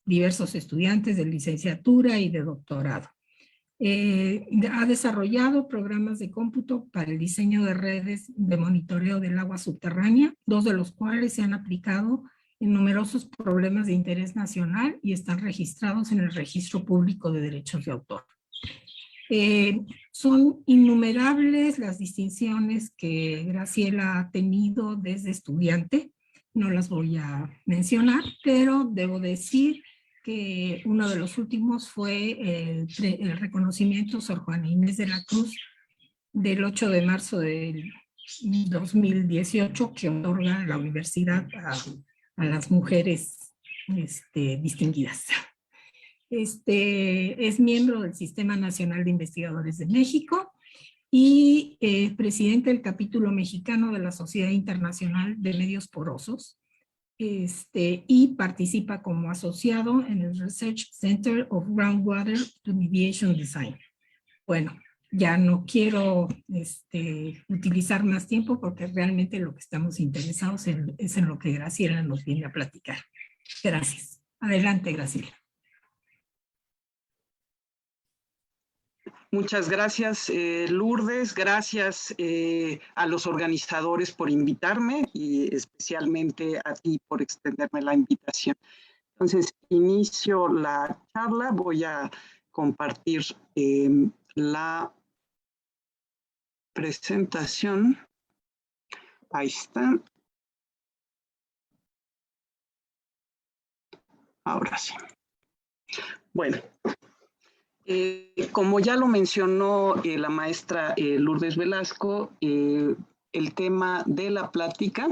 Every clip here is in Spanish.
diversos estudiantes de licenciatura y de doctorado. Ha desarrollado programas de cómputo para el diseño de redes de monitoreo del agua subterránea, 2 de los cuales se han aplicado en numerosos problemas de interés nacional y están registrados en el Registro Público de Derechos de Autor. Son innumerables las distinciones que Graciela ha tenido desde estudiante, no las voy a mencionar, pero debo decir que uno de los últimos fue el reconocimiento Sor Juana Inés de la Cruz del 8 de marzo del 2018 que otorga la universidad a las mujeres distinguidas. Es miembro del Sistema Nacional de Investigadores de México y presidente del capítulo mexicano de la Sociedad Internacional de Medios Porosos, y participa como asociado en el Research Center of Groundwater Remediation Design. Bueno, ya no quiero utilizar más tiempo porque realmente lo que estamos interesados es en lo que Graciela nos viene a platicar. Gracias. Adelante, Graciela. Muchas gracias, Lourdes. Gracias a los organizadores por invitarme y especialmente a ti por extenderme la invitación. Entonces, inicio la charla. Voy a compartir la presentación. Ahí está. Ahora sí. Bueno. Como ya lo mencionó la maestra Lourdes Velasco, el tema de la plática,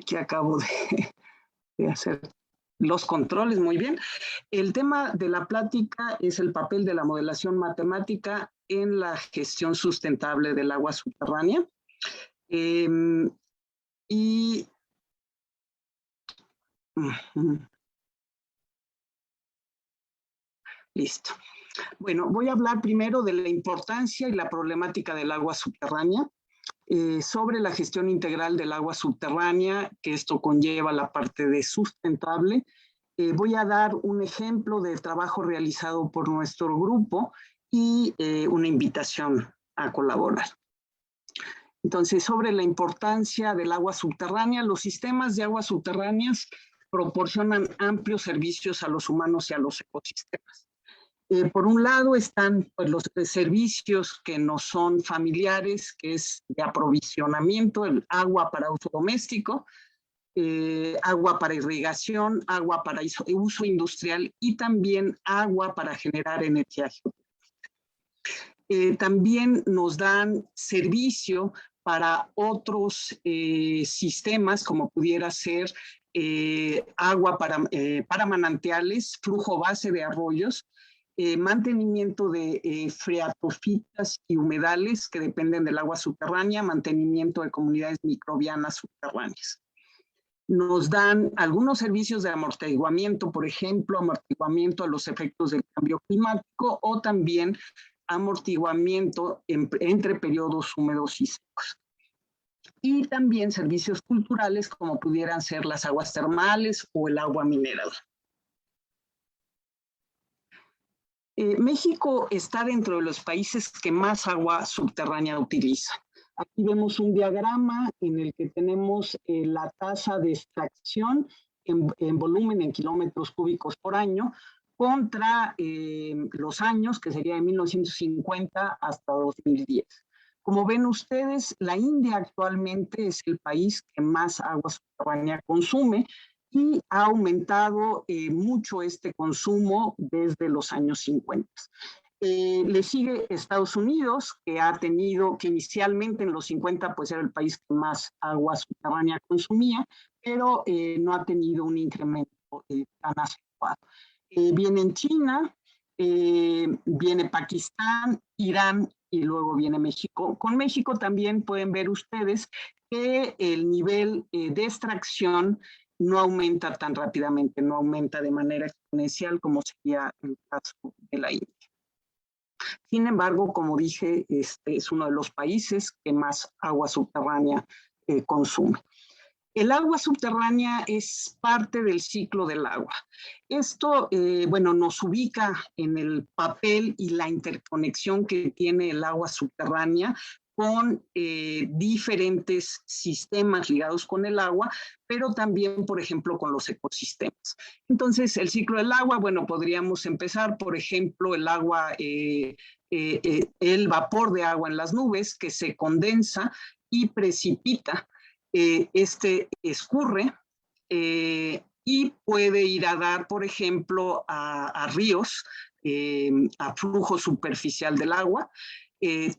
que acabo de hacer los controles, muy bien. El tema de la plática es el papel de la modelación matemática en la gestión sustentable del agua subterránea. Listo. Bueno, voy a hablar primero de la importancia y la problemática del agua subterránea, sobre la gestión integral del agua subterránea, que esto conlleva la parte de sustentable. Voy a dar un ejemplo de trabajo realizado por nuestro grupo y una invitación a colaborar. Entonces, sobre la importancia del agua subterránea, los sistemas de aguas subterráneas proporcionan amplios servicios a los humanos y a los ecosistemas. Por un lado están pues, los servicios que no son familiares, que es de aprovisionamiento, el agua para uso doméstico, agua para irrigación, agua para uso industrial y también agua para generar energía geotérmica. También nos dan servicio para otros sistemas, como pudiera ser agua para manantiales, flujo base de arroyos, mantenimiento de freatofitas y humedales que dependen del agua subterránea, mantenimiento de comunidades microbianas subterráneas. Nos dan algunos servicios de amortiguamiento, por ejemplo, amortiguamiento a los efectos del cambio climático o también amortiguamiento entre periodos húmedos y secos. Y también servicios culturales como pudieran ser las aguas termales o el agua minerada. México está dentro de los países que más agua subterránea utiliza. Aquí vemos un diagrama en el que tenemos la tasa de extracción en volumen en kilómetros cúbicos por año contra los años, que sería de 1950 hasta 2010. Como ven ustedes, la India actualmente es el país que más agua subterránea consume, y ha aumentado mucho este consumo desde los años 50. Le sigue Estados Unidos, que ha tenido, que inicialmente en los 50 pues era el país que más agua subterránea consumía, pero no ha tenido un incremento tan acentuado. Viene en China, viene Pakistán, Irán y luego viene México. Con México también pueden ver ustedes que el nivel de extracción no aumenta tan rápidamente, no aumenta de manera exponencial como sería el caso de la India. Sin embargo, como dije, este es uno de los países que más agua subterránea consume. El agua subterránea es parte del ciclo del agua. Esto, bueno, nos ubica en el papel y la interconexión que tiene el agua subterránea con diferentes sistemas ligados con el agua, pero también, por ejemplo, con los ecosistemas. Entonces, el ciclo del agua, bueno, podríamos empezar, por ejemplo, el agua, el vapor de agua en las nubes que se condensa y precipita. Este escurre y puede ir a dar, por ejemplo, a ríos, a flujo superficial del agua.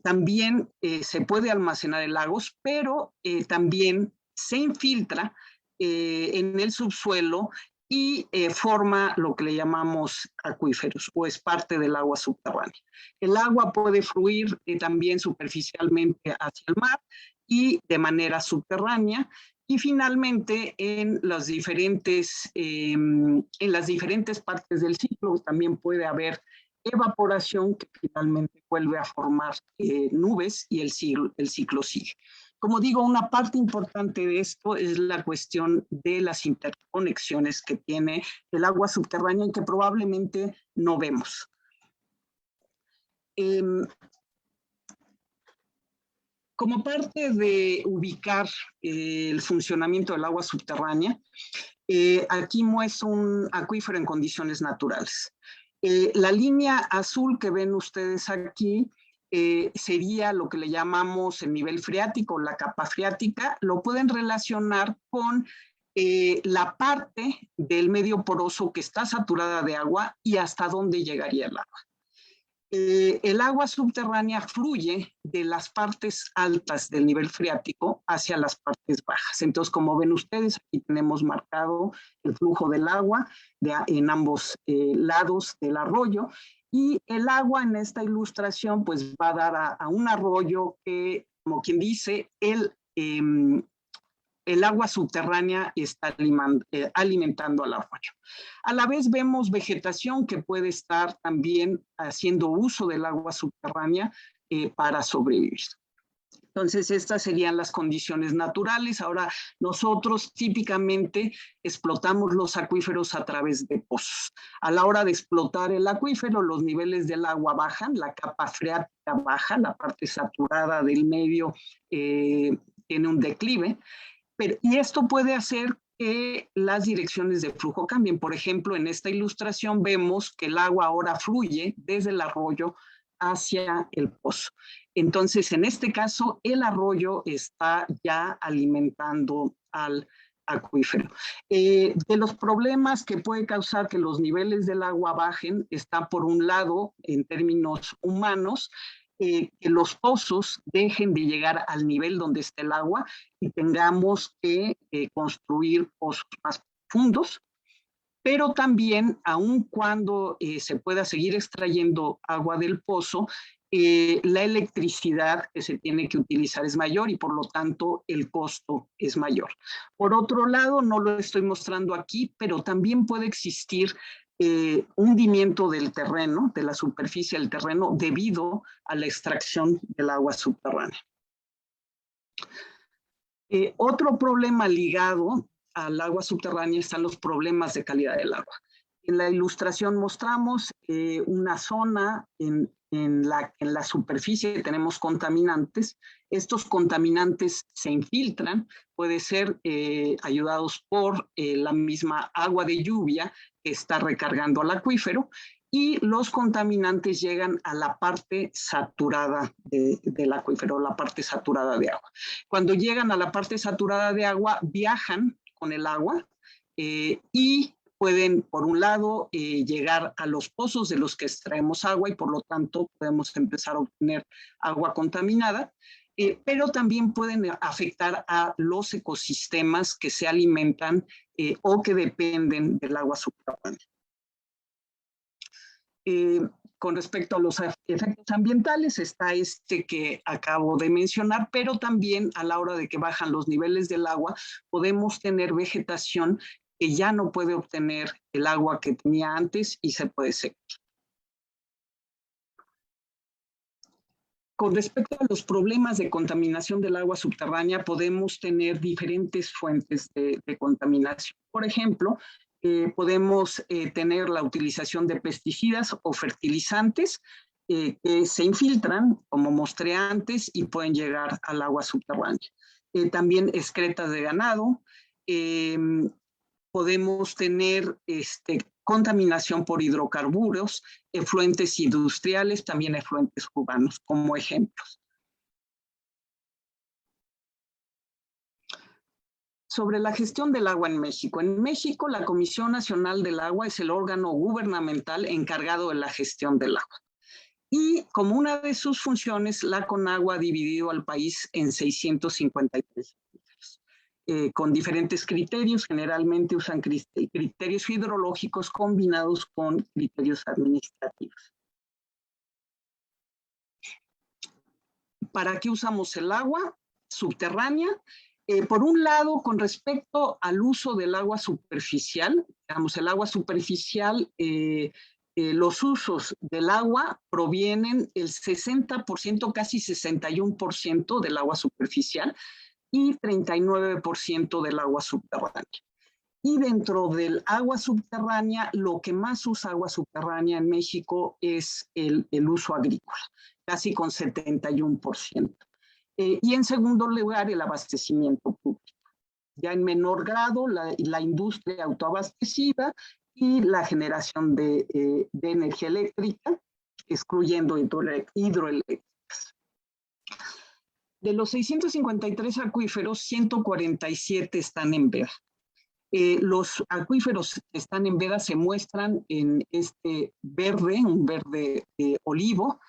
También se puede almacenar en lagos, pero también se infiltra en el subsuelo y forma lo que le llamamos acuíferos, o es parte del agua subterránea. El agua puede fluir también superficialmente hacia el mar y de manera subterránea, y finalmente en las diferentes partes del ciclo también puede haber evaporación que finalmente vuelve a formar nubes y el ciclo sigue. Como digo, una parte importante de esto es la cuestión de las interconexiones que tiene el agua subterránea y que probablemente no vemos. Como parte de ubicar el funcionamiento del agua subterránea, aquí muestro un acuífero en condiciones naturales. La línea azul que ven ustedes aquí sería lo que le llamamos el nivel freático, la capa freática. Lo pueden relacionar con la parte del medio poroso que está saturada de agua y hasta dónde llegaría el agua. El agua subterránea fluye de las partes altas del nivel freático hacia las partes bajas. Entonces, como ven ustedes, aquí tenemos marcado el flujo del agua en ambos lados del arroyo, y el agua en esta ilustración pues va a dar a un arroyo que, como quien dice, el agua subterránea está alimentando al arroyo. A la vez vemos vegetación que puede estar también haciendo uso del agua subterránea para sobrevivir. Entonces, estas serían las condiciones naturales. Ahora, nosotros típicamente explotamos los acuíferos a través de pozos. A la hora de explotar el acuífero, los niveles del agua bajan, la capa freática baja, la parte saturada del medio tiene un declive. Y esto puede hacer que las direcciones de flujo cambien. Por ejemplo, en esta ilustración vemos que el agua ahora fluye desde el arroyo hacia el pozo. Entonces, en este caso, el arroyo está ya alimentando al acuífero. De los problemas que puede causar que los niveles del agua bajen, está por un lado, en términos humanos, que los pozos dejen de llegar al nivel donde está el agua y tengamos que construir pozos más profundos, pero también, aun cuando se pueda seguir extrayendo agua del pozo, la electricidad que se tiene que utilizar es mayor y por lo tanto el costo es mayor. Por otro lado, no lo estoy mostrando aquí, pero también puede existir hundimiento del terreno, de la superficie del terreno, debido a la extracción del agua subterránea. Otro problema ligado al agua subterránea están los problemas de calidad del agua. En la ilustración mostramos una zona en la superficie tenemos contaminantes. Estos contaminantes se infiltran, puede ser ayudados por la misma agua de lluvia que está recargando al acuífero, y los contaminantes llegan a la parte saturada del acuífero, la parte saturada de agua. Cuando llegan a la parte saturada de agua, viajan con el agua y pueden, por un lado, llegar a los pozos de los que extraemos agua y por lo tanto podemos empezar a obtener agua contaminada, pero también pueden afectar a los ecosistemas que se alimentan o que dependen del agua subterránea. Con respecto a los efectos ambientales, está este que acabo de mencionar, pero también a la hora de que bajan los niveles del agua, podemos tener vegetación que ya no puede obtener el agua que tenía antes y se puede secar. Con respecto a los problemas de contaminación del agua subterránea, podemos tener diferentes fuentes de contaminación. Por ejemplo, podemos tener la utilización de pesticidas o fertilizantes que se infiltran como mostreantes y pueden llegar al agua subterránea. También excretas de ganado. Podemos tener contaminación por hidrocarburos, efluentes industriales, también efluentes urbanos, como ejemplos. Sobre la gestión del agua en México. En México, la Comisión Nacional del Agua es el órgano gubernamental encargado de la gestión del agua. Y como una de sus funciones, la CONAGUA ha dividido al país en 653 con diferentes criterios. Generalmente usan criterios hidrológicos combinados con criterios administrativos. ¿Para qué usamos el agua subterránea? Por un lado, con respecto al uso del agua superficial, digamos, el agua superficial, los usos del agua provienen el 60%, casi 61% del agua superficial, y 39% del agua subterránea. Y dentro del agua subterránea, lo que más usa agua subterránea en México es el uso agrícola, casi con 71%. Y en segundo lugar, el abastecimiento público. Ya en menor grado, la industria autoabastecida y la generación de energía eléctrica, excluyendo hidroeléctricas. De los 653 acuíferos, 147 están en veda. Los acuíferos que están en veda se muestran en este verde, un verde olivo,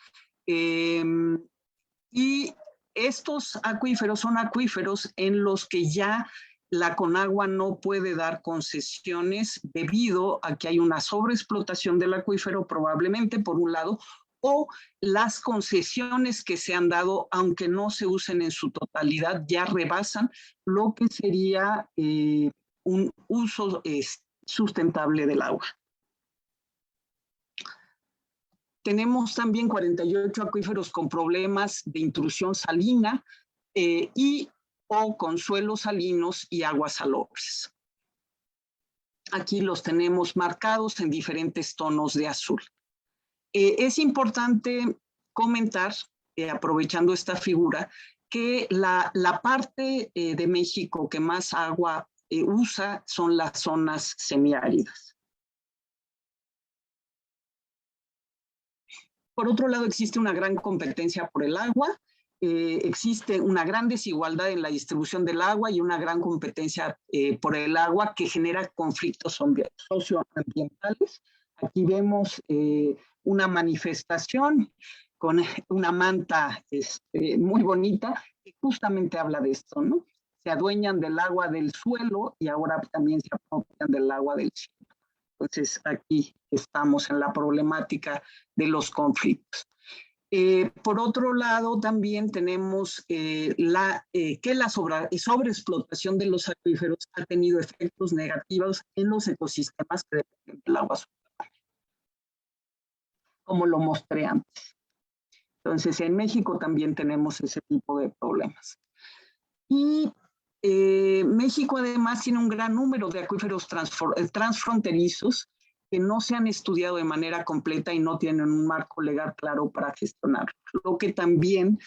y estos acuíferos son acuíferos en los que ya la CONAGUA no puede dar concesiones debido a que hay una sobreexplotación del acuífero, probablemente por un lado, o las concesiones que se han dado, aunque no se usen en su totalidad, ya rebasan lo que sería un uso sustentable del agua. Tenemos también 48 acuíferos con problemas de intrusión salina o con suelos salinos y aguas salobres. Aquí los tenemos marcados en diferentes tonos de azul. Es importante comentar, aprovechando esta figura, que la parte de México que más agua usa son las zonas semiáridas. Por otro lado, existe una gran competencia por el agua, existe una gran desigualdad en la distribución del agua y una gran competencia por el agua que genera conflictos socioambientales. Aquí vemos una manifestación con una manta muy bonita que justamente habla de esto, ¿no? Se adueñan del agua del suelo y ahora también se apropian del agua del cielo. Entonces, aquí estamos en la problemática de los conflictos. Por otro lado, también tenemos que la sobreexplotación de los acuíferos ha tenido efectos negativos en los ecosistemas que dependen del agua subterránea, como lo mostré antes. Entonces, en México también tenemos ese tipo de problemas. Y México además tiene un gran número de acuíferos transfronterizos que no se han estudiado de manera completa y no tienen un marco legal claro para gestionarlo, lo que también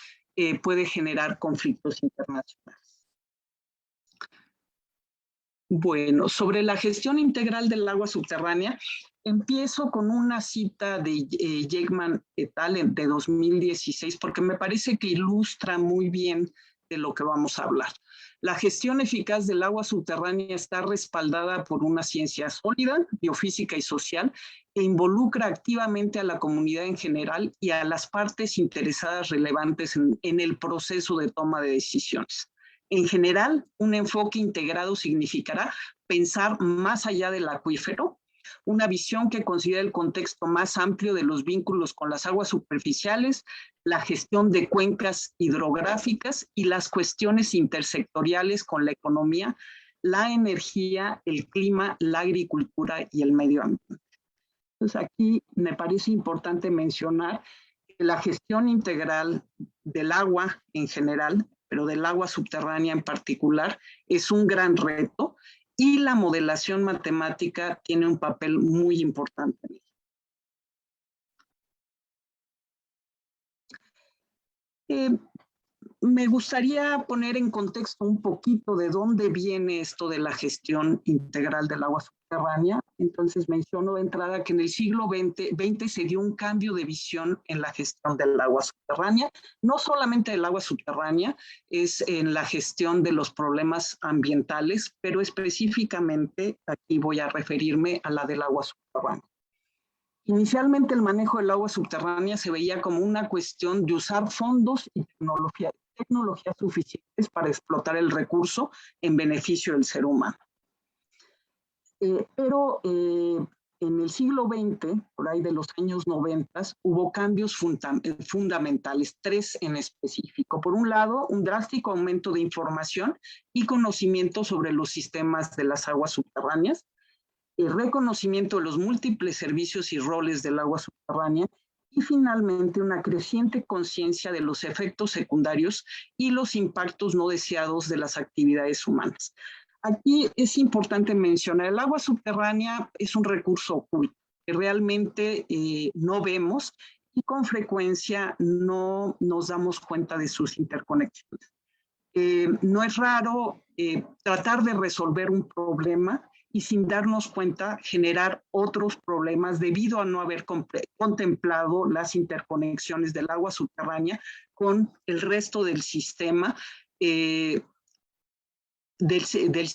puede generar conflictos internacionales. Bueno, sobre la gestión integral del agua subterránea, empiezo con una cita de Jackman et al. De 2016, porque me parece que ilustra muy bien de lo que vamos a hablar. La gestión eficaz del agua subterránea está respaldada por una ciencia sólida, biofísica y social, que involucra activamente a la comunidad en general y a las partes interesadas relevantes en el proceso de toma de decisiones. En general, un enfoque integrado significará pensar más allá del acuífero, una visión que considera el contexto más amplio de los vínculos con las aguas superficiales, la gestión de cuencas hidrográficas y las cuestiones intersectoriales con la economía, la energía, el clima, la agricultura y el medio ambiente. Entonces aquí me parece importante mencionar que la gestión integral del agua en general, pero del agua subterránea en particular, es un gran reto y la modelación matemática tiene un papel muy importante. Me gustaría poner en contexto un poquito de dónde viene esto de la gestión integral del agua subterránea. Entonces menciono de entrada que en el siglo XX se dio un cambio de visión en la gestión del agua subterránea, no solamente del agua subterránea, es en la gestión de los problemas ambientales, pero específicamente aquí voy a referirme a la del agua subterránea. Inicialmente el manejo del agua subterránea se veía como una cuestión de usar fondos y tecnologías suficientes para explotar el recurso en beneficio del ser humano. Pero en el siglo XX, por ahí de los años 90, hubo cambios fundamentales, 3 en específico. Por un lado, un drástico aumento de información y conocimiento sobre los sistemas de las aguas subterráneas, el reconocimiento de los múltiples servicios y roles del agua subterránea y finalmente una creciente conciencia de los efectos secundarios y los impactos no deseados de las actividades humanas. Aquí es importante mencionar, el agua subterránea es un recurso oculto que realmente no vemos y con frecuencia no nos damos cuenta de sus interconexiones. No es raro tratar de resolver un problema y sin darnos cuenta generar otros problemas debido a no haber contemplado las interconexiones del agua subterránea con el resto del sistema, del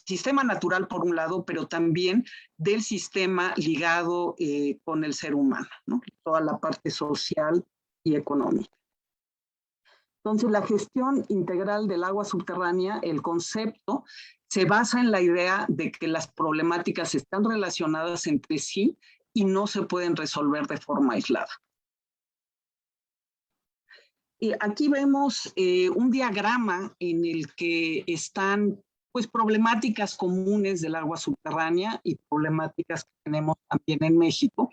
sistema natural por un lado, pero también del sistema ligado con el ser humano, ¿no? Toda la parte social y económica. Entonces, la gestión integral del agua subterránea, el concepto, se basa en la idea de que las problemáticas están relacionadas entre sí y no se pueden resolver de forma aislada. Aquí vemos un diagrama en el que están pues, problemáticas comunes del agua subterránea y problemáticas que tenemos también en México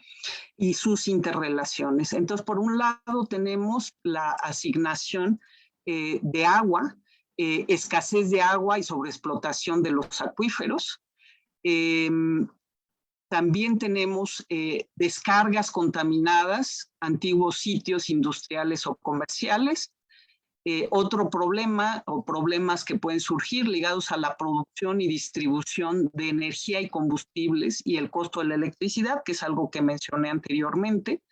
y sus interrelaciones. Entonces, por un lado tenemos la asignación de agua, escasez de agua y sobreexplotación de los acuíferos. También tenemos descargas contaminadas, antiguos sitios industriales o comerciales. Otro problema o problemas que pueden surgir ligados a la producción y distribución de energía y combustibles y el costo de la electricidad, que es algo que mencioné anteriormente.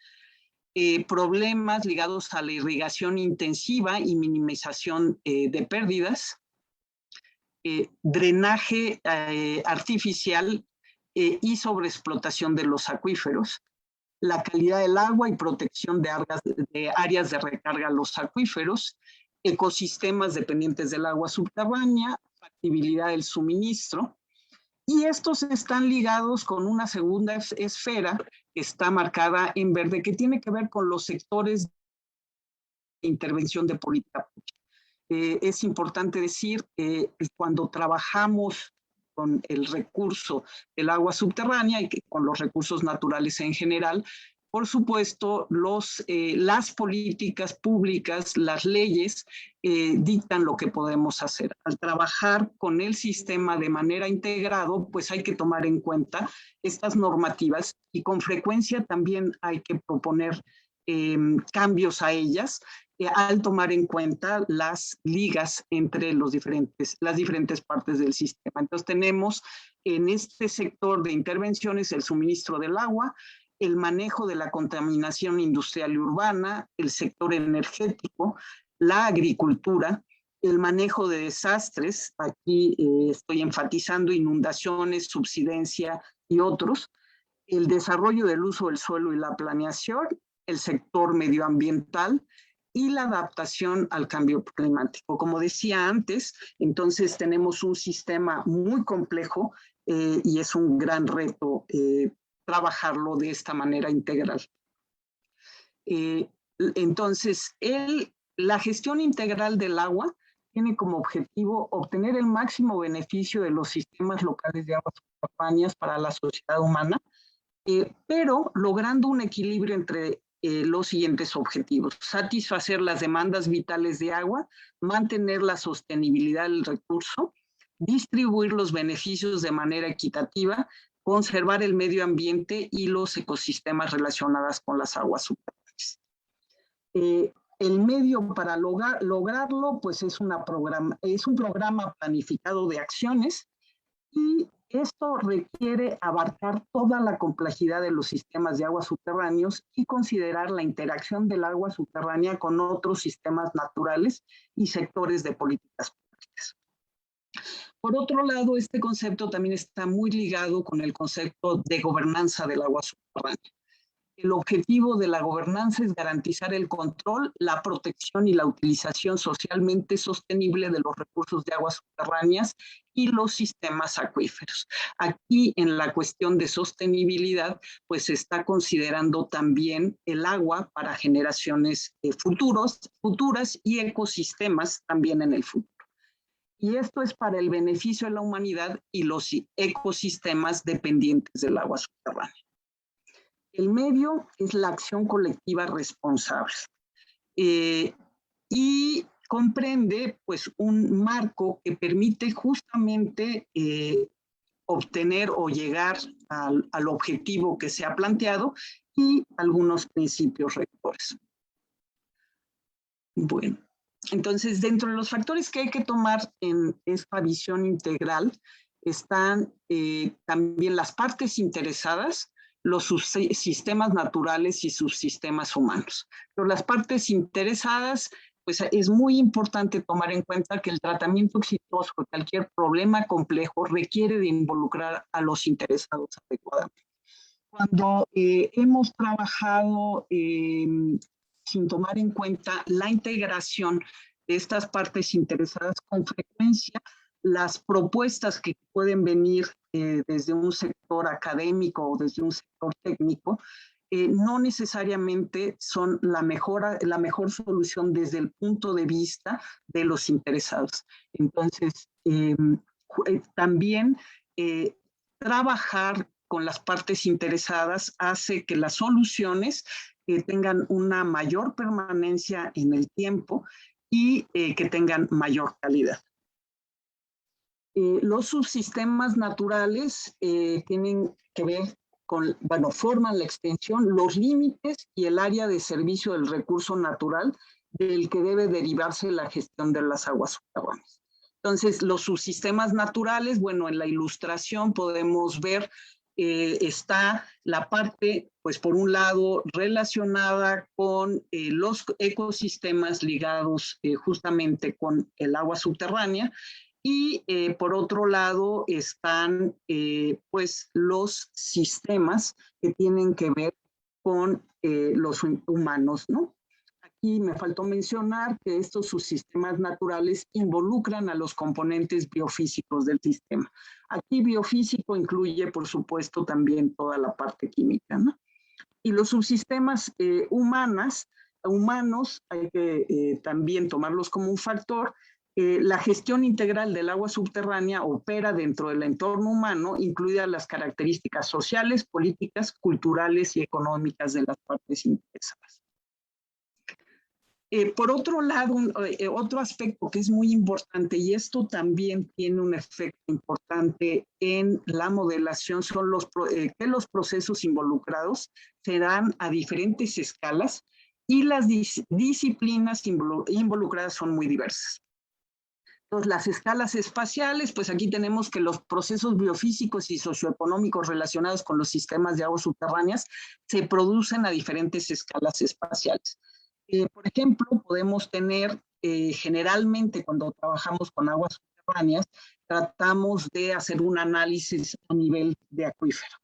Problemas ligados a la irrigación intensiva y minimización de pérdidas. Drenaje artificial y sobreexplotación de los acuíferos. La calidad del agua y protección de áreas de recarga a los acuíferos, ecosistemas dependientes del agua subterránea, factibilidad del suministro. Y estos están ligados con una segunda esfera que está marcada en verde, que tiene que ver con los sectores de intervención de política pública. Es importante decir que cuando trabajamos con el recurso del agua subterránea y con los recursos naturales en general, por supuesto, las políticas públicas, las leyes, dictan lo que podemos hacer. Al trabajar con el sistema de manera integrado, pues hay que tomar en cuenta estas normativas y con frecuencia también hay que proponer cambios a ellas al tomar en cuenta las ligas entre las diferentes partes del sistema. Entonces tenemos en este sector de intervenciones el suministro del agua, el manejo de la contaminación industrial y urbana, el sector energético, la agricultura, el manejo de desastres, aquí estoy enfatizando inundaciones, subsidencia y otros, el desarrollo del uso del suelo y la planeación, el sector medioambiental y la adaptación al cambio climático. Como decía antes, entonces tenemos un sistema muy complejo y es un gran reto trabajarlo de esta manera integral. Entonces, la gestión integral del agua tiene como objetivo obtener el máximo beneficio de los sistemas locales de aguas subterráneas para la sociedad humana, pero logrando un equilibrio entre los siguientes objetivos: satisfacer las demandas vitales de agua, mantener la sostenibilidad del recurso, distribuir los beneficios de manera equitativa, conservar el medio ambiente y los ecosistemas relacionados con las aguas subterráneas. El medio para lograrlo pues es un programa planificado de acciones, y esto requiere abarcar toda la complejidad de los sistemas de aguas subterráneos y considerar la interacción del agua subterránea con otros sistemas naturales y sectores de políticas públicas. Por otro lado, este concepto también está muy ligado con el concepto de gobernanza del agua subterránea. El objetivo de la gobernanza es garantizar el control, la protección y la utilización socialmente sostenible de los recursos de aguas subterráneas y los sistemas acuíferos. Aquí, en la cuestión de sostenibilidad, pues se está considerando también el agua para generaciones futuras y ecosistemas también en el futuro. Y esto es para el beneficio de la humanidad y los ecosistemas dependientes del agua subterránea. El medio es la acción colectiva responsable y comprende pues un marco que permite justamente obtener o llegar al objetivo que se ha planteado y algunos principios rectores. Bueno, entonces dentro de los factores que hay que tomar en esta visión integral están también las partes interesadas, los subsistemas naturales y subsistemas humanos. Pero las partes interesadas, pues es muy importante tomar en cuenta que el tratamiento exitoso de cualquier problema complejo requiere de involucrar a los interesados adecuadamente. Cuando hemos trabajado sin tomar en cuenta la integración de estas partes interesadas, con frecuencia las propuestas que pueden venir desde un sector académico o desde un sector técnico no necesariamente son la mejor solución desde el punto de vista de los interesados. Entonces, también trabajar con las partes interesadas hace que las soluciones tengan una mayor permanencia en el tiempo y que tengan mayor calidad. Los subsistemas naturales tienen que ver con, forman la extensión, los límites y el área de servicio del recurso natural del que debe derivarse la gestión de las aguas subterráneas. Entonces, los subsistemas naturales, en la ilustración podemos ver, está la parte, pues por un lado, relacionada con los ecosistemas ligados justamente con el agua subterránea, y por otro lado están pues los sistemas que tienen que ver con los humanos, ¿no? Aquí me faltó mencionar que estos subsistemas naturales involucran a los componentes biofísicos del sistema. Aquí biofísico incluye, por supuesto, también toda la parte química, ¿no? Y los subsistemas humanos hay que también tomarlos como un factor. La gestión integral del agua subterránea opera dentro del entorno humano, incluidas las características sociales, políticas, culturales y económicas de las partes interesadas. Por otro lado, otro aspecto que es muy importante, y esto también tiene un efecto importante en la modelación, son que los procesos involucrados se dan a diferentes escalas y las disciplinas involucradas son muy diversas. Entonces, las escalas espaciales, pues aquí tenemos que los procesos biofísicos y socioeconómicos relacionados con los sistemas de aguas subterráneas se producen a diferentes escalas espaciales. Por ejemplo, podemos tener generalmente cuando trabajamos con aguas subterráneas, tratamos de hacer un análisis a nivel de acuífero.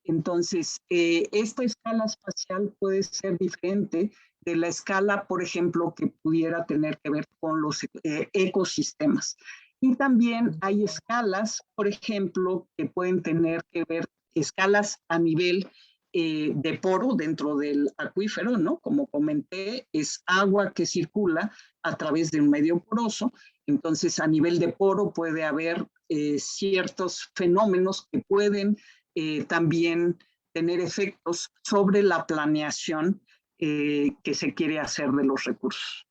Entonces, esta escala espacial puede ser diferente de la escala, por ejemplo, que pudiera tener que ver con los ecosistemas. Y también hay escalas, por ejemplo, que pueden tener que ver escalas a nivel de poro dentro del acuífero, ¿no? Como comenté, es agua que circula a través de un medio poroso. Entonces, a nivel de poro puede haber ciertos fenómenos que pueden también tener efectos sobre la planeación que se quiere hacer de los recursos.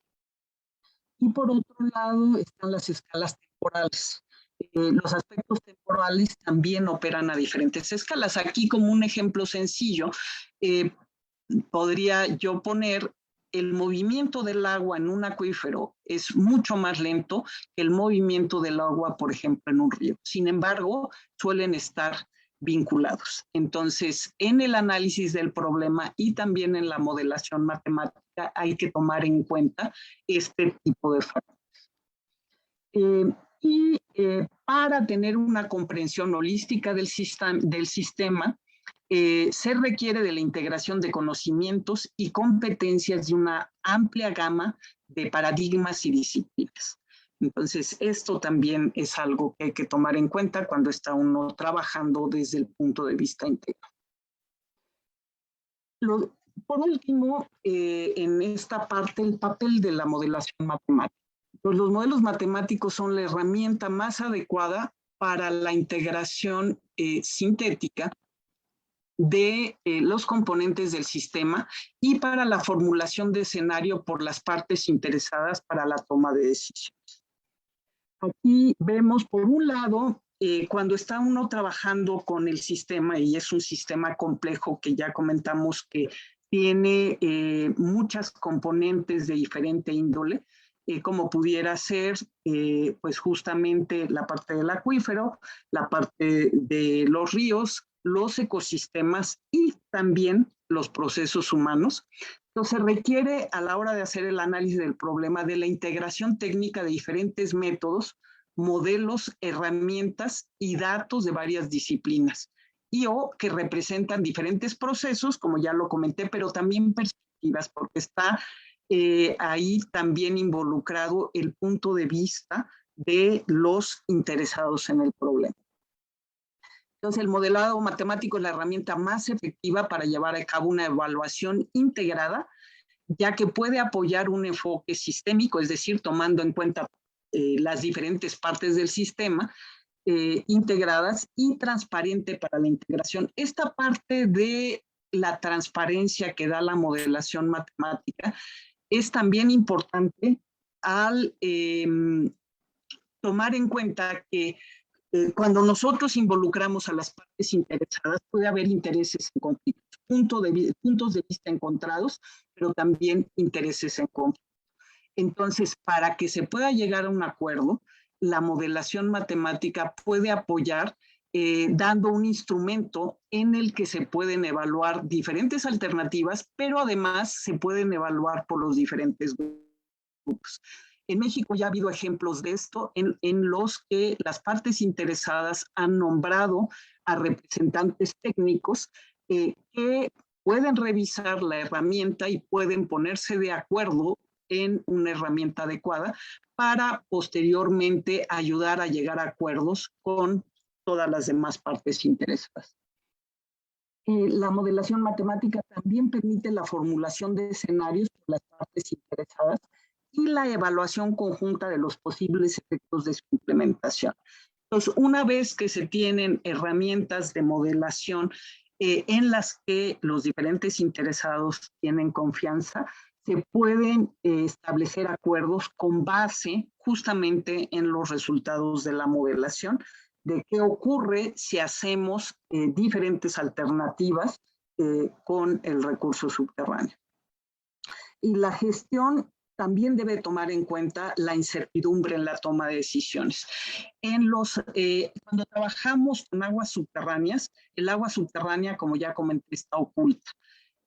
Y por otro lado están las escalas temporales. Los aspectos temporales también operan a diferentes escalas. Aquí, como un ejemplo sencillo, podría yo poner el movimiento del agua en un acuífero es mucho más lento que el movimiento del agua, por ejemplo, en un río. Sin embargo, suelen estar vinculados. Entonces, en el análisis del problema y también en la modelación matemática hay que tomar en cuenta este tipo de factores. Para tener una comprensión holística del sistema, se requiere de la integración de conocimientos y competencias de una amplia gama de paradigmas y disciplinas. Entonces, esto también es algo que hay que tomar en cuenta cuando está uno trabajando desde el punto de vista integral. Por último, en esta parte, el papel de la modelación matemática. Pues los modelos matemáticos son la herramienta más adecuada para la integración sintética de los componentes del sistema y para la formulación de escenario por las partes interesadas para la toma de decisiones. Aquí vemos, por un lado, cuando está uno trabajando con el sistema, y es un sistema complejo que ya comentamos que tiene muchas componentes de diferente índole, como pudiera ser pues justamente la parte del acuífero, la parte de los ríos, los ecosistemas y también los procesos humanos. Entonces requiere a la hora de hacer el análisis del problema de la integración técnica de diferentes métodos, modelos, herramientas y datos de varias disciplinas y o que representan diferentes procesos, como ya lo comenté, pero también perspectivas, porque está ahí también involucrado el punto de vista de los interesados en el problema. Entonces, el modelado matemático es la herramienta más efectiva para llevar a cabo una evaluación integrada, ya que puede apoyar un enfoque sistémico, es decir, tomando en cuenta las diferentes partes del sistema integradas y transparente para la integración. Esta parte de la transparencia que da la modelación matemática es también importante al tomar en cuenta que cuando nosotros involucramos a las partes interesadas, puede haber intereses en conflicto, puntos de vista encontrados, pero también intereses en conflicto. Entonces, para que se pueda llegar a un acuerdo, la modelación matemática puede apoyar dando un instrumento en el que se pueden evaluar diferentes alternativas, pero además se pueden evaluar por los diferentes grupos. En México ya ha habido ejemplos de esto en los que las partes interesadas han nombrado a representantes técnicos que pueden revisar la herramienta y pueden ponerse de acuerdo en una herramienta adecuada para posteriormente ayudar a llegar a acuerdos con todas las demás partes interesadas. La modelación matemática también permite la formulación de escenarios por las partes interesadas y la evaluación conjunta de los posibles efectos de su implementación. Entonces, una vez que se tienen herramientas de modelación en las que los diferentes interesados tienen confianza, se pueden establecer acuerdos con base justamente en los resultados de la modelación, de qué ocurre si hacemos diferentes alternativas con el recurso subterráneo. Y la gestión también debe tomar en cuenta la incertidumbre en la toma de decisiones. Cuando trabajamos con aguas subterráneas, el agua subterránea, como ya comenté, está oculta.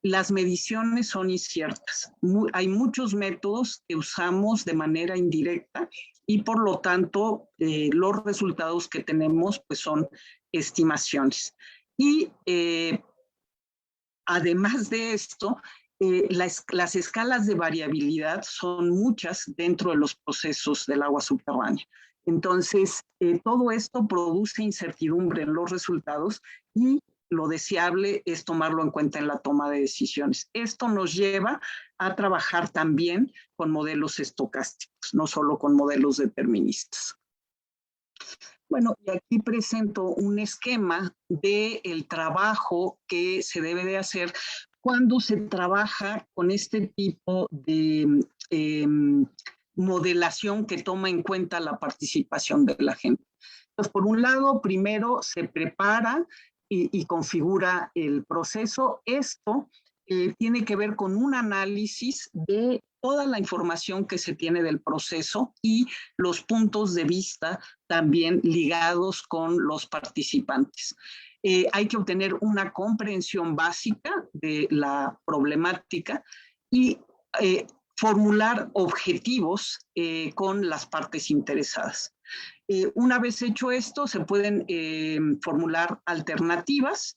Las mediciones son inciertas. Hay muchos métodos que usamos de manera indirecta y por lo tanto los resultados que tenemos pues, son estimaciones. Y además de esto, las escalas de variabilidad son muchas dentro de los procesos del agua subterránea. Entonces, todo esto produce incertidumbre en los resultados y lo deseable es tomarlo en cuenta en la toma de decisiones. Esto nos lleva a trabajar también con modelos estocásticos, no solo con modelos deterministas. Bueno, y aquí presento un esquema del trabajo que se debe de hacer cuando se trabaja con este tipo de modelación que toma en cuenta la participación de la gente. Entonces, por un lado, primero se prepara y configura el proceso. Esto tiene que ver con un análisis de toda la información que se tiene del proceso y los puntos de vista también ligados con los participantes. Hay que obtener una comprensión básica de la problemática y formular objetivos con las partes interesadas. Una vez hecho esto, se pueden formular alternativas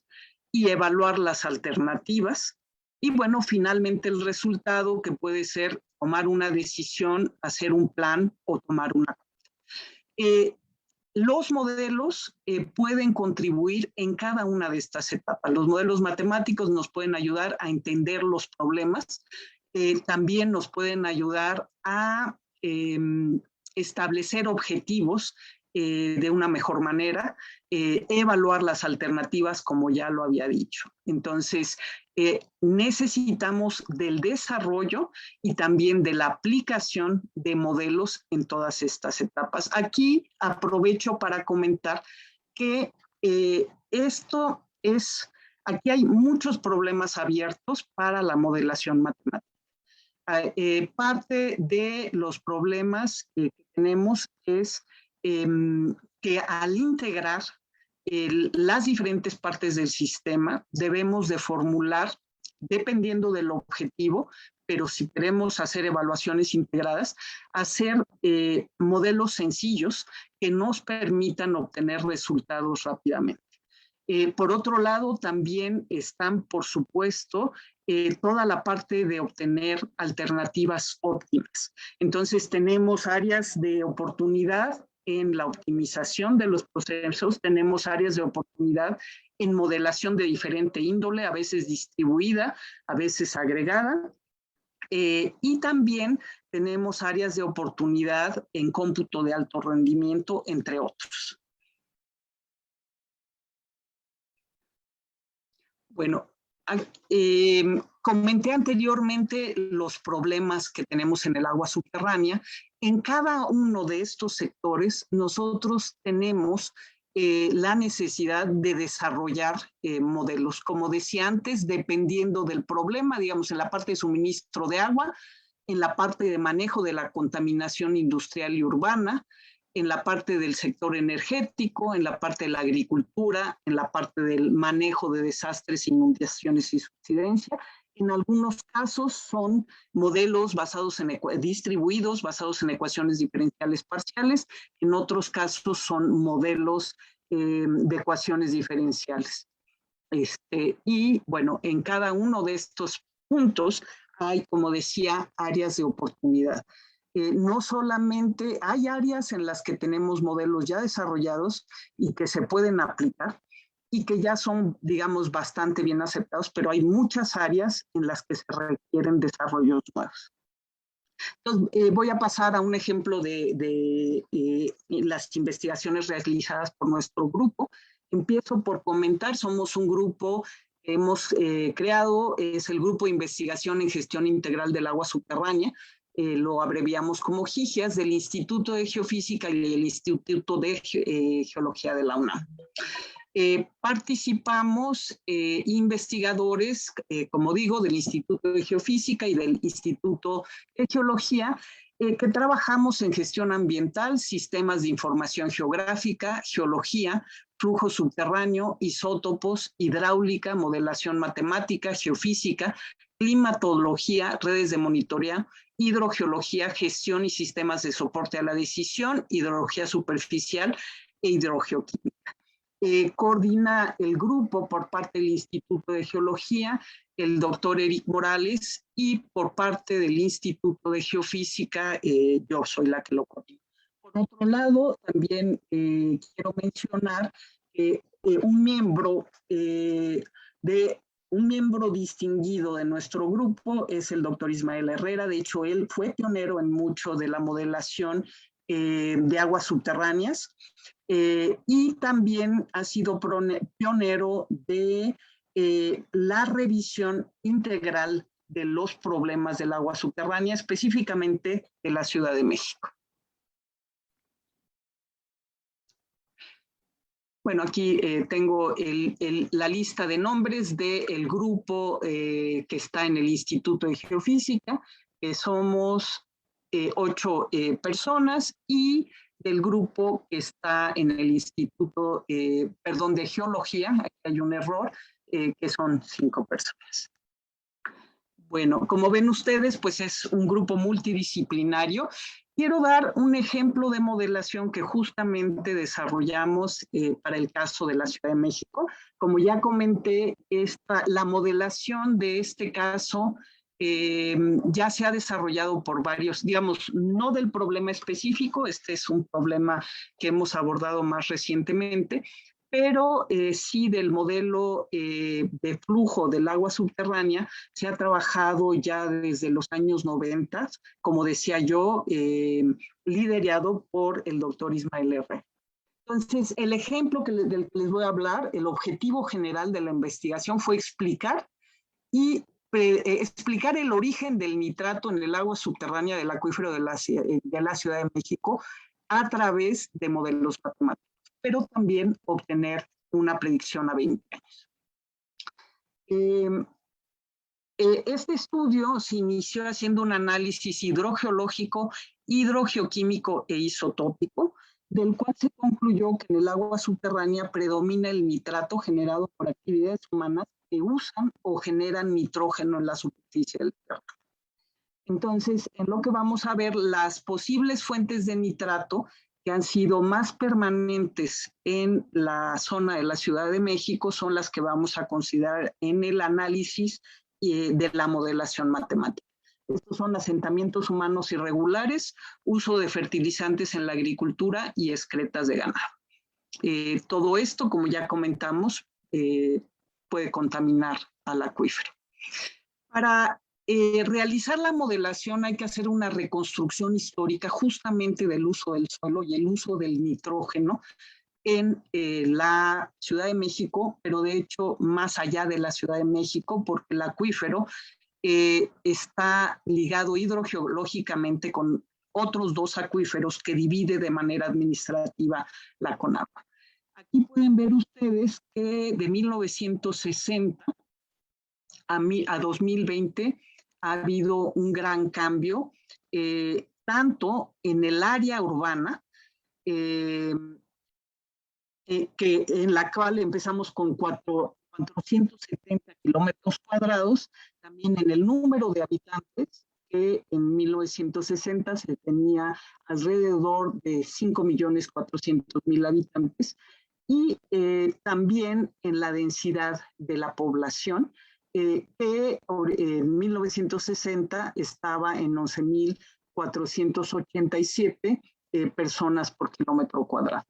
y evaluar las alternativas. Y bueno, finalmente el resultado, que puede ser tomar una decisión, hacer un plan o tomar una. Los modelos pueden contribuir en cada una de estas etapas. Los modelos matemáticos nos pueden ayudar a entender los problemas. También nos pueden ayudar a establecer objetivos de una mejor manera, evaluar las alternativas, como ya lo había dicho. Entonces, necesitamos del desarrollo y también de la aplicación de modelos en todas estas etapas. Aquí aprovecho para comentar que aquí hay muchos problemas abiertos para la modelación matemática. Parte de los problemas que tenemos es que al integrar las diferentes partes del sistema debemos de formular, dependiendo del objetivo, pero si queremos hacer evaluaciones integradas, hacer modelos sencillos que nos permitan obtener resultados rápidamente. Por otro lado, también están, por supuesto, toda la parte de obtener alternativas óptimas. Entonces, tenemos áreas de oportunidad en la optimización de los procesos, tenemos áreas de oportunidad en modelación de diferente índole, a veces distribuida, a veces agregada, y también tenemos áreas de oportunidad en cómputo de alto rendimiento, entre otros. Bueno, comenté anteriormente los problemas que tenemos en el agua subterránea. En cada uno de estos sectores nosotros tenemos la necesidad de desarrollar modelos. Como decía antes, dependiendo del problema, digamos, en la parte de suministro de agua, en la parte de manejo de la contaminación industrial y urbana, en la parte del sector energético, en la parte de la agricultura, en la parte del manejo de desastres, inundaciones y subsidencia. En algunos casos son modelos distribuidos, basados en ecuaciones diferenciales parciales. En otros casos son modelos de ecuaciones diferenciales. Y bueno, en cada uno de estos puntos hay, como decía, áreas de oportunidad. No solamente hay áreas en las que tenemos modelos ya desarrollados y que se pueden aplicar y que ya son, digamos, bastante bien aceptados, pero hay muchas áreas en las que se requieren desarrollos nuevos. Entonces, voy a pasar a un ejemplo de las investigaciones realizadas por nuestro grupo. Empiezo por comentar, somos un grupo que hemos creado, es el Grupo de Investigación en Gestión Integral del Agua Subterránea, lo abreviamos como GIGIAS, del Instituto de Geofísica y del Instituto de Geología de la UNAM. Participamos investigadores, como digo, del Instituto de Geofísica y del Instituto de Geología, que trabajamos en gestión ambiental, sistemas de información geográfica, geología, flujo subterráneo, isótopos, hidráulica, modelación matemática, geofísica, climatología, redes de monitoreo, hidrogeología, gestión y sistemas de soporte a la decisión, hidrología superficial e hidrogeoquímica. Coordina el grupo por parte del Instituto de Geología el doctor Eric Morales, y por parte del Instituto de Geofísica yo soy la que lo coordina. Por otro lado, también quiero mencionar un miembro distinguido de nuestro grupo es el doctor Ismael Herrera. De hecho, él fue pionero en mucho de la modelación de aguas subterráneas y también ha sido pionero de la revisión integral de los problemas del agua subterránea, específicamente de la Ciudad de México. Bueno, aquí tengo la lista de nombres del grupo que está en el Instituto de Geofísica, que somos 8 personas, y del grupo que está en el Instituto, de Geología, aquí hay un error, que son 5 personas. Bueno, como ven ustedes, pues es un grupo multidisciplinario. Quiero dar un ejemplo de modelación que justamente desarrollamos para el caso de la Ciudad de México. Como ya comenté, la modelación de este caso ya se ha desarrollado por varios, digamos, no del problema específico, este es un problema que hemos abordado más recientemente, pero sí del modelo de flujo del agua subterránea se ha trabajado ya desde los años 90, como decía yo, liderado por el doctor Ismael Herrera. Entonces, el ejemplo del que les voy a hablar, el objetivo general de la investigación fue explicar el origen del nitrato en el agua subterránea del acuífero de la Ciudad de México a través de modelos matemáticos, pero también obtener una predicción a 20 años. Este estudio se inició haciendo un análisis hidrogeológico, hidrogeoquímico e isotópico, del cual se concluyó que en el agua subterránea predomina el nitrato generado por actividades humanas que usan o generan nitrógeno en la superficie del terreno. Entonces, en lo que vamos a ver, las posibles fuentes de nitrato que han sido más permanentes en la zona de la Ciudad de México son las que vamos a considerar en el análisis de la modelación matemática. Estos son asentamientos humanos irregulares, uso de fertilizantes en la agricultura y excretas de ganado. Todo esto, como ya comentamos, puede contaminar al acuífero. Para realizar la modelación hay que hacer una reconstrucción histórica justamente del uso del suelo y el uso del nitrógeno en la Ciudad de México, pero de hecho más allá de la Ciudad de México, porque el acuífero está ligado hidrogeológicamente con otros 2 acuíferos que divide de manera administrativa la Conagua. Aquí pueden ver ustedes que de 1960 a 2020 ha habido un gran cambio, tanto en el área urbana, que en la cual empezamos con 470 kilómetros cuadrados, también en el número de habitantes, que en 1960 se tenía alrededor de 5.400.000 habitantes, y también en la densidad de la población, que en 1960 estaba en 11.487 personas por kilómetro cuadrado.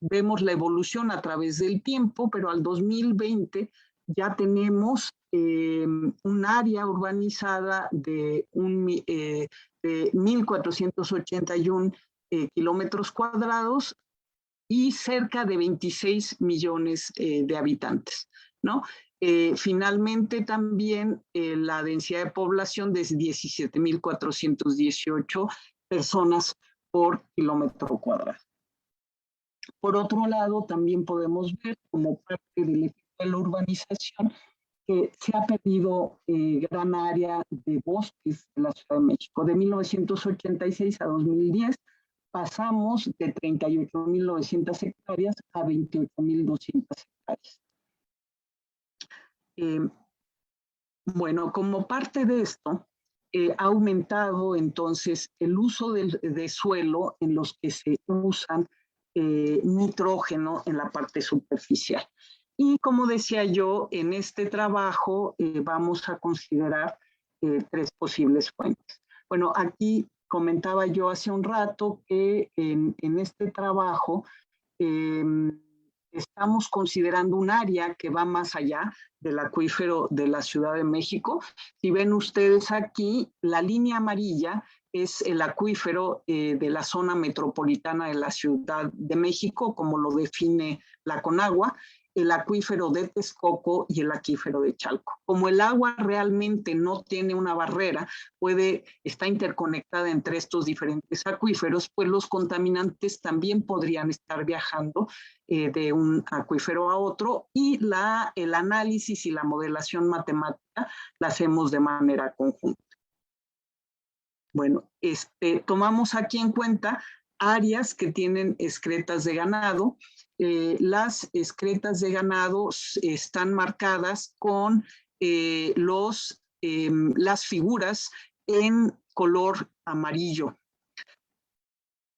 Vemos la evolución a través del tiempo, pero al 2020 ya tenemos un área urbanizada de 1.481 kilómetros cuadrados y cerca de 26 millones de habitantes, ¿no? Finalmente también la densidad de población de 17.418 personas por kilómetro cuadrado. Por otro lado, también podemos ver como parte del efecto de la urbanización que se ha perdido gran área de bosques de la Ciudad de México. De 1986 a 2010 pasamos de 38.900 hectáreas a 28.200 hectáreas. Bueno, como parte de esto, ha aumentado entonces el uso de suelo en los que se usan nitrógeno en la parte superficial. Y como decía yo, en este trabajo vamos a considerar 3 posibles fuentes. Bueno, aquí comentaba yo hace un rato que en este trabajo estamos considerando un área que va más allá del acuífero de la Ciudad de México. Si ven ustedes aquí, la línea amarilla es el acuífero de la zona metropolitana de la Ciudad de México, como lo define la Conagua, el acuífero de Texcoco y el acuífero de Chalco. Como el agua realmente no tiene una barrera, está interconectada entre estos diferentes acuíferos, pues los contaminantes también podrían estar viajando de un acuífero a otro, y el análisis y la modelación matemática la hacemos de manera conjunta. Bueno, tomamos aquí en cuenta áreas que tienen excretas de ganado. Las excretas de ganado están marcadas con las figuras en color amarillo.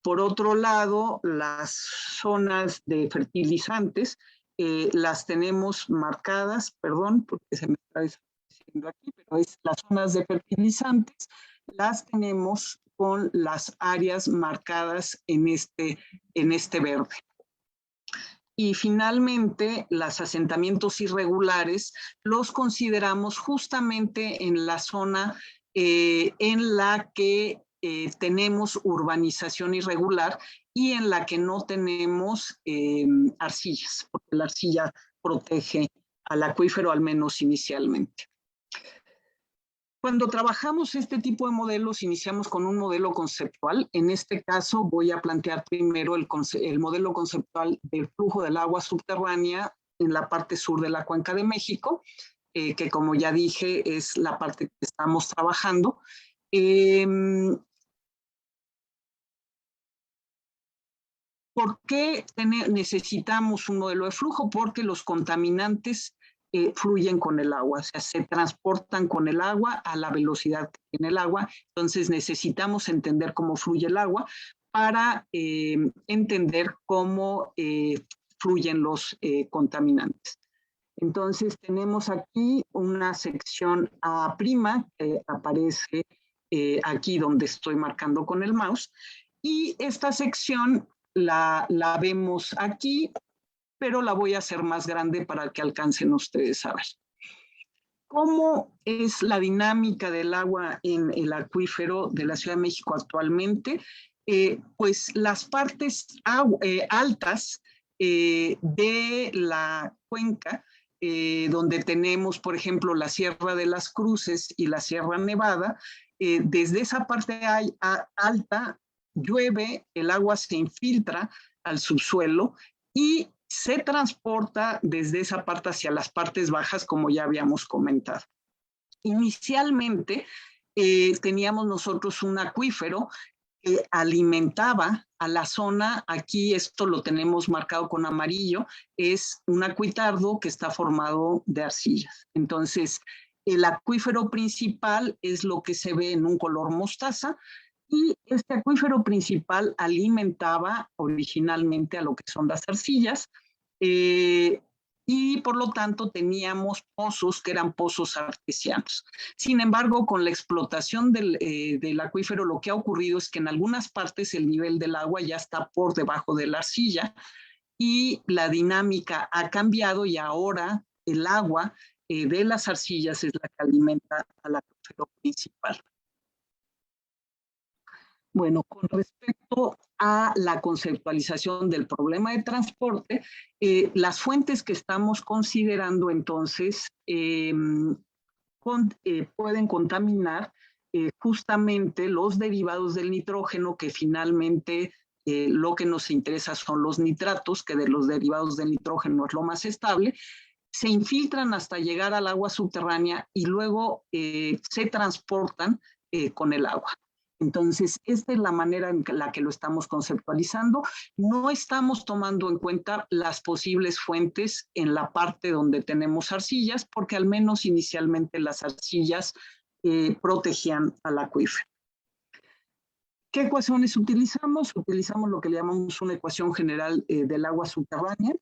Por otro lado, las zonas de fertilizantes las tenemos marcadas, perdón, porque se me está diciendo aquí, pero es las zonas de fertilizantes las tenemos con las áreas marcadas en este verde. Y finalmente, los asentamientos irregulares los consideramos justamente en la zona en la que tenemos urbanización irregular y en la que no tenemos arcillas, porque la arcilla protege al acuífero, al menos inicialmente. Cuando trabajamos este tipo de modelos, iniciamos con un modelo conceptual. En este caso, voy a plantear primero el modelo conceptual del flujo del agua subterránea en la parte sur de la Cuenca de México, que como ya dije, es la parte que estamos trabajando. ¿Por qué necesitamos un modelo de flujo? Porque los contaminantes fluyen con el agua, o sea, se transportan con el agua a la velocidad que tiene el agua. Entonces necesitamos entender cómo fluye el agua para entender cómo fluyen los contaminantes. Entonces tenemos aquí una sección A', que aparece aquí donde estoy marcando con el mouse, y esta sección la vemos aquí, pero la voy a hacer más grande para que alcancen ustedes a ver. ¿Cómo es la dinámica del agua en el acuífero de la Ciudad de México actualmente? Pues las partes altas de la cuenca, donde tenemos, por ejemplo, la Sierra de las Cruces y la Sierra Nevada, desde esa parte alta llueve, el agua se infiltra al subsuelo y se transporta desde esa parte hacia las partes bajas, como ya habíamos comentado. Inicialmente teníamos nosotros un acuífero que alimentaba a la zona. Aquí esto lo tenemos marcado con amarillo, es un acuitardo que está formado de arcillas. Entonces, el acuífero principal es lo que se ve en un color mostaza, y este acuífero principal alimentaba originalmente a lo que son las arcillas, y por lo tanto teníamos pozos que eran pozos artesianos. Sin embargo, con la explotación del acuífero, lo que ha ocurrido es que en algunas partes el nivel del agua ya está por debajo de la arcilla y la dinámica ha cambiado, y ahora el agua de las arcillas es la que alimenta al acuífero principal. Bueno, con respecto a la conceptualización del problema de transporte, las fuentes que estamos considerando entonces pueden contaminar justamente los derivados del nitrógeno, que finalmente lo que nos interesa son los nitratos, que de los derivados del nitrógeno es lo más estable. Se infiltran hasta llegar al agua subterránea y luego se transportan con el agua. Entonces, esta es la manera en la que lo estamos conceptualizando. No estamos tomando en cuenta las posibles fuentes en la parte donde tenemos arcillas, porque al menos inicialmente las arcillas protegían al acuífero. ¿Qué ecuaciones utilizamos? Utilizamos lo que le llamamos una ecuación general del agua subterránea.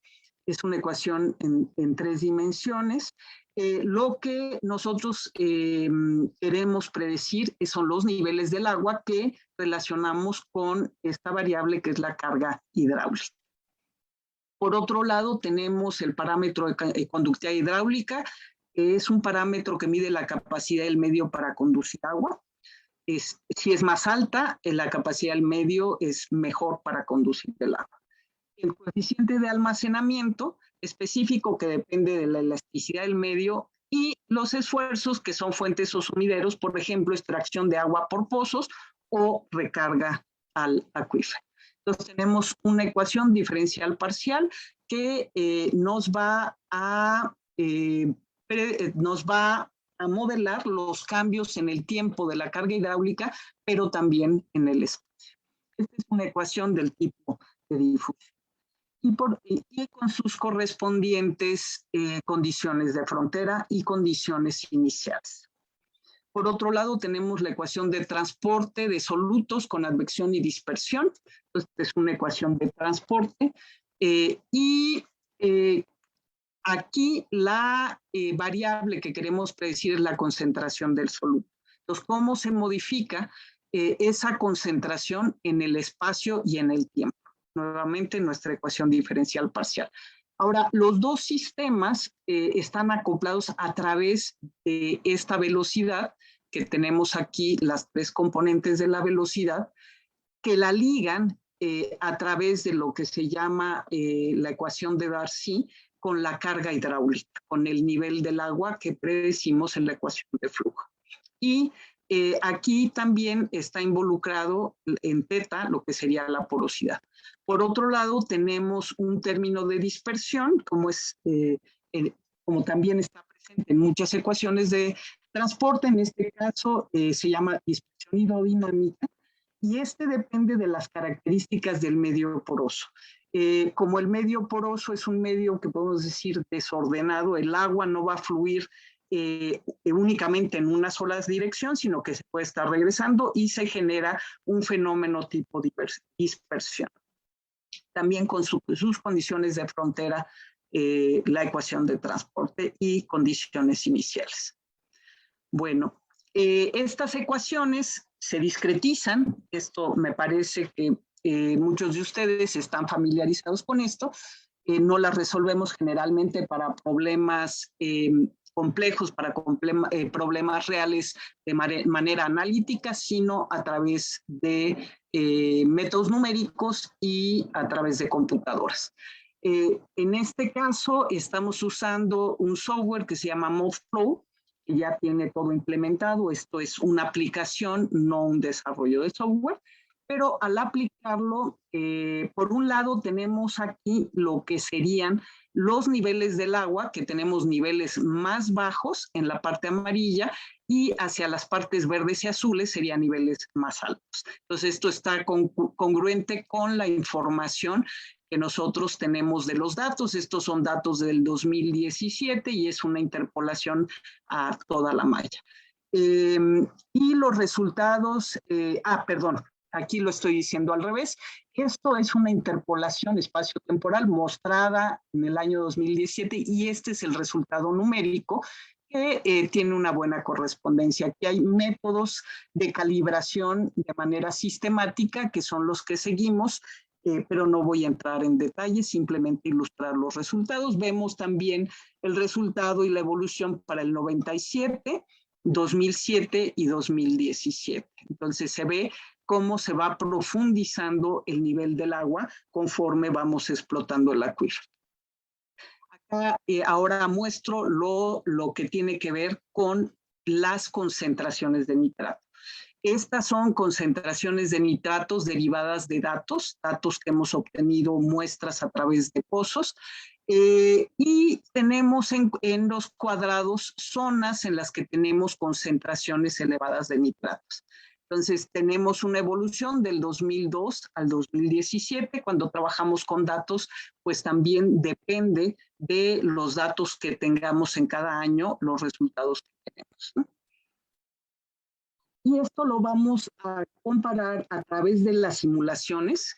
Es una ecuación en 3 dimensiones. Lo que nosotros queremos predecir son los niveles del agua que relacionamos con esta variable que es la carga hidráulica. Por otro lado, tenemos el parámetro de conductividad hidráulica, que es un parámetro que mide la capacidad del medio para conducir agua. Si es más alta, la capacidad del medio es mejor para conducir el agua. El coeficiente de almacenamiento específico que depende de la elasticidad del medio y los esfuerzos que son fuentes o sumideros, por ejemplo, extracción de agua por pozos o recarga al acuífero. Entonces tenemos una ecuación diferencial parcial que nos va a modelar los cambios en el tiempo de la carga hidráulica, pero también en el espacio. Esta es una ecuación del tipo de difusión. Y con sus correspondientes condiciones de frontera y condiciones iniciales. Por otro lado, tenemos la ecuación de transporte de solutos con advección y dispersión. Entonces, es una ecuación de transporte. Aquí la variable que queremos predecir es la concentración del soluto. Entonces, ¿cómo se modifica esa concentración en el espacio y en el tiempo? Nuevamente, nuestra ecuación diferencial parcial. Ahora, los dos sistemas están acoplados a través de esta velocidad, que tenemos aquí las tres componentes de la velocidad, que la ligan a través de lo que se llama la ecuación de Darcy con la carga hidráulica, con el nivel del agua que predecimos en la ecuación de flujo. Y aquí también está involucrado en teta lo que sería la porosidad. Por otro lado, tenemos un término de dispersión, como también está presente en muchas ecuaciones de transporte. En este caso se llama dispersión hidrodinámica, y este depende de las características del medio poroso. Como el medio poroso es un medio que podemos decir desordenado, el agua no va a fluir únicamente en una sola dirección, sino que se puede estar regresando y se genera un fenómeno tipo dispersión. También con sus condiciones de frontera, la ecuación de transporte y condiciones iniciales. Bueno, estas ecuaciones se discretizan. Esto me parece que muchos de ustedes están familiarizados con esto. No las resolvemos generalmente para problemas complejos, para problemas reales de manera analítica, sino a través de métodos numéricos y a través de computadoras. En este caso estamos usando un software que se llama ModFlow, que ya tiene todo implementado. Esto es una aplicación, no un desarrollo de software, pero al aplicarlo, por un lado tenemos aquí lo que serían los niveles del agua, que tenemos niveles más bajos en la parte amarilla, y hacia las partes verdes y azules serían niveles más altos. Entonces esto está congruente con la información que nosotros tenemos de los datos. Estos son datos del 2017 y es una interpolación a toda la malla. Y los resultados, perdón, aquí lo estoy diciendo al revés. Esto es una interpolación espacio-temporal mostrada en el año 2017 y este es el resultado numérico que tiene una buena correspondencia. Aquí hay métodos de calibración de manera sistemática que son los que seguimos, pero no voy a entrar en detalles, simplemente ilustrar los resultados. Vemos también el resultado y la evolución para el 97, 2007 y 2017. Entonces se ve cómo se va profundizando el nivel del agua conforme vamos explotando el acuífero. Acá ahora muestro lo que tiene que ver con las concentraciones de nitrato. Estas son concentraciones de nitratos derivadas de datos que hemos obtenido muestras a través de pozos. Y tenemos en los cuadrados zonas en las que tenemos concentraciones elevadas de nitratos. Entonces tenemos una evolución del 2002 al 2017. Cuando trabajamos con datos, pues también depende de los datos que tengamos en cada año, los resultados que tenemos, ¿no? Y esto lo vamos a comparar a través de las simulaciones.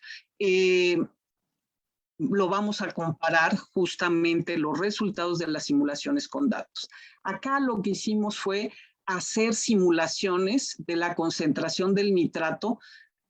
Lo vamos a comparar justamente los resultados de las simulaciones con datos. Acá lo que hicimos fue hacer simulaciones de la concentración del nitrato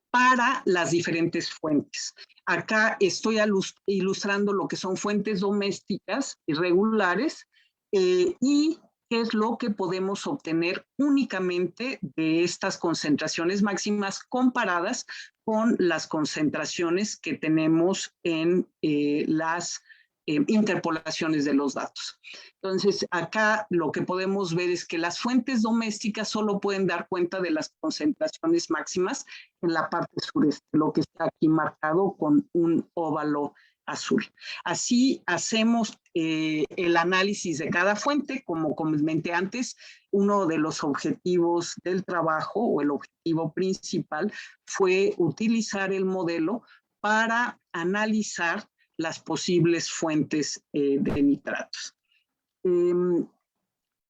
para las diferentes fuentes. Acá estoy ilustrando lo que son fuentes domésticas irregulares y qué es lo que podemos obtener únicamente de estas concentraciones máximas comparadas con las concentraciones que tenemos en las interpolaciones de los datos. Entonces, acá lo que podemos ver es que las fuentes domésticas solo pueden dar cuenta de las concentraciones máximas en la parte sureste, lo que está aquí marcado con un óvalo azul. Así hacemos el análisis de cada fuente, como comenté antes. Uno de los objetivos del trabajo o el objetivo principal fue utilizar el modelo para analizar las posibles fuentes de nitratos.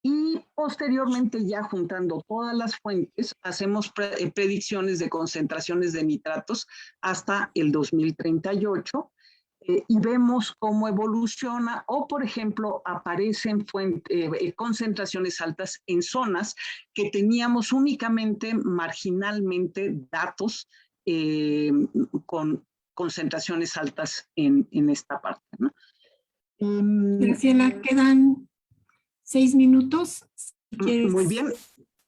Y posteriormente, ya juntando todas las fuentes, hacemos predicciones de concentraciones de nitratos hasta el 2038 y vemos cómo evoluciona o, por ejemplo, aparecen concentraciones altas en zonas que teníamos únicamente marginalmente datos con concentraciones altas en esta parte, ¿no? Graciela, quedan 6 minutos. Si quieres. Muy bien,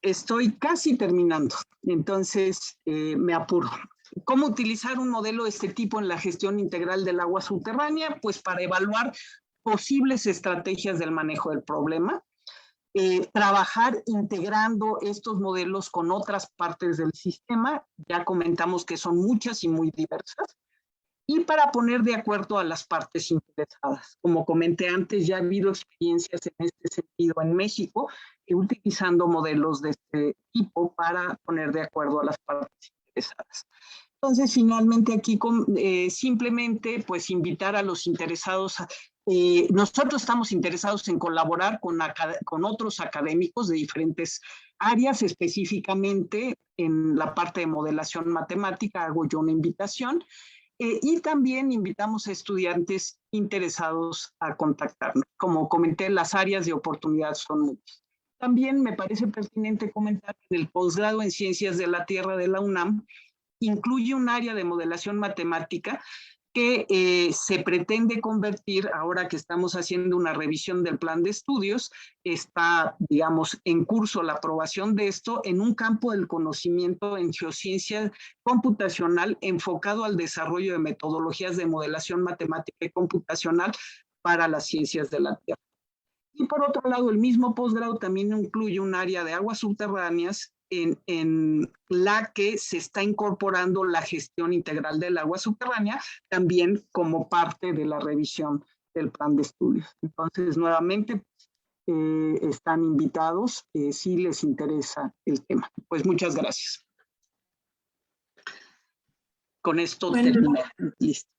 estoy casi terminando, entonces me apuro. ¿Cómo utilizar un modelo de este tipo en la gestión integral del agua subterránea? Pues para evaluar posibles estrategias del manejo del problema, trabajar integrando estos modelos con otras partes del sistema, ya comentamos que son muchas y muy diversas, y para poner de acuerdo a las partes interesadas. Como comenté antes, ya ha habido experiencias en este sentido en México, utilizando modelos de este tipo para poner de acuerdo a las partes interesadas. Entonces, finalmente aquí simplemente pues invitar a los interesados. Nosotros estamos interesados en colaborar con otros académicos de diferentes áreas, específicamente en la parte de modelación matemática. Hago yo una invitación. Y también invitamos a estudiantes interesados a contactarnos. Como comenté, las áreas de oportunidad son muchas. También me parece pertinente comentar que el posgrado en Ciencias de la Tierra de la UNAM incluye un área de modelación matemática que se pretende convertir, ahora que estamos haciendo una revisión del plan de estudios, está, digamos, en curso la aprobación de esto en un campo del conocimiento en geociencia computacional enfocado al desarrollo de metodologías de modelación matemática y computacional para las ciencias de la Tierra. Y por otro lado, el mismo posgrado también incluye un área de aguas subterráneas en la que se está incorporando la gestión integral del agua subterránea, también como parte de la revisión del plan de estudios. Entonces, nuevamente, están invitados si les interesa el tema. Pues muchas gracias. Con esto termino. Listo.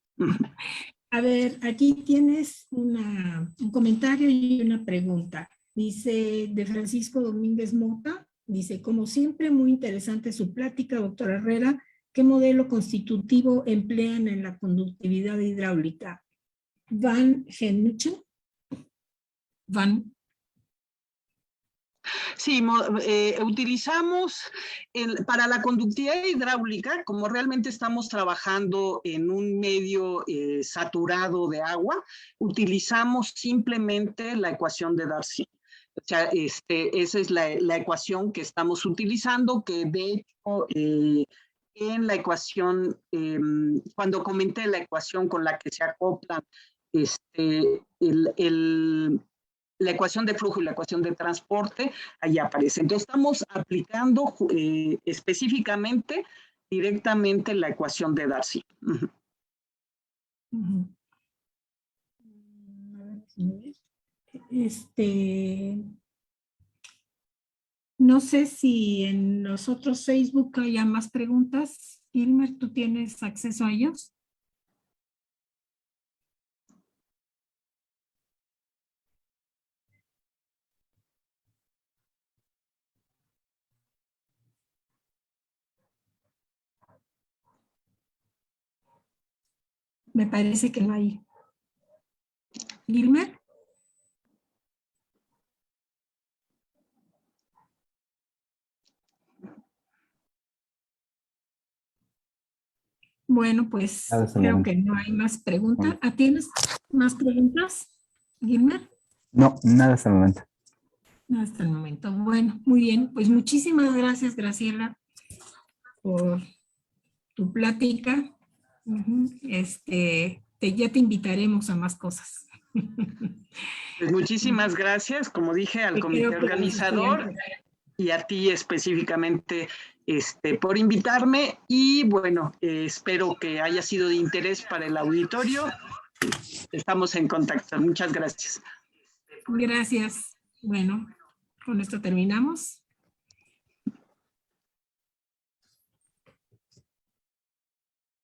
A ver, aquí tienes un comentario y una pregunta. Dice de Francisco Domínguez Mota. Dice, como siempre, muy interesante su plática, doctora Herrera. ¿Qué modelo constitutivo emplean en la conductividad hidráulica? Van Genuchen. Van. Sí, utilizamos para la conductividad hidráulica, como realmente estamos trabajando en un medio saturado de agua, utilizamos simplemente la ecuación de Darcy. O sea, esa es la ecuación que estamos utilizando, que de hecho en la ecuación, cuando comenté la ecuación con la que se acoplan la ecuación de flujo y la ecuación de transporte, ahí aparece. Entonces estamos aplicando específicamente, directamente la ecuación de Darcy. No sé si en los otros Facebook haya más preguntas. Gilmer, ¿tú tienes acceso a ellos? Me parece que no hay. ¿Gilmer? Bueno, pues creo que no hay más preguntas. ¿Tienes más preguntas, Gilmer? No, nada hasta el momento. No, hasta el momento. Bueno, muy bien. Pues muchísimas gracias, Graciela, por tu plática. Ya te invitaremos a más cosas. Pues muchísimas gracias, como dije, al comité organizador y a ti específicamente por invitarme. Y bueno, espero que haya sido de interés para el auditorio. Estamos en contacto. Muchas gracias. Gracias. Bueno, con esto terminamos.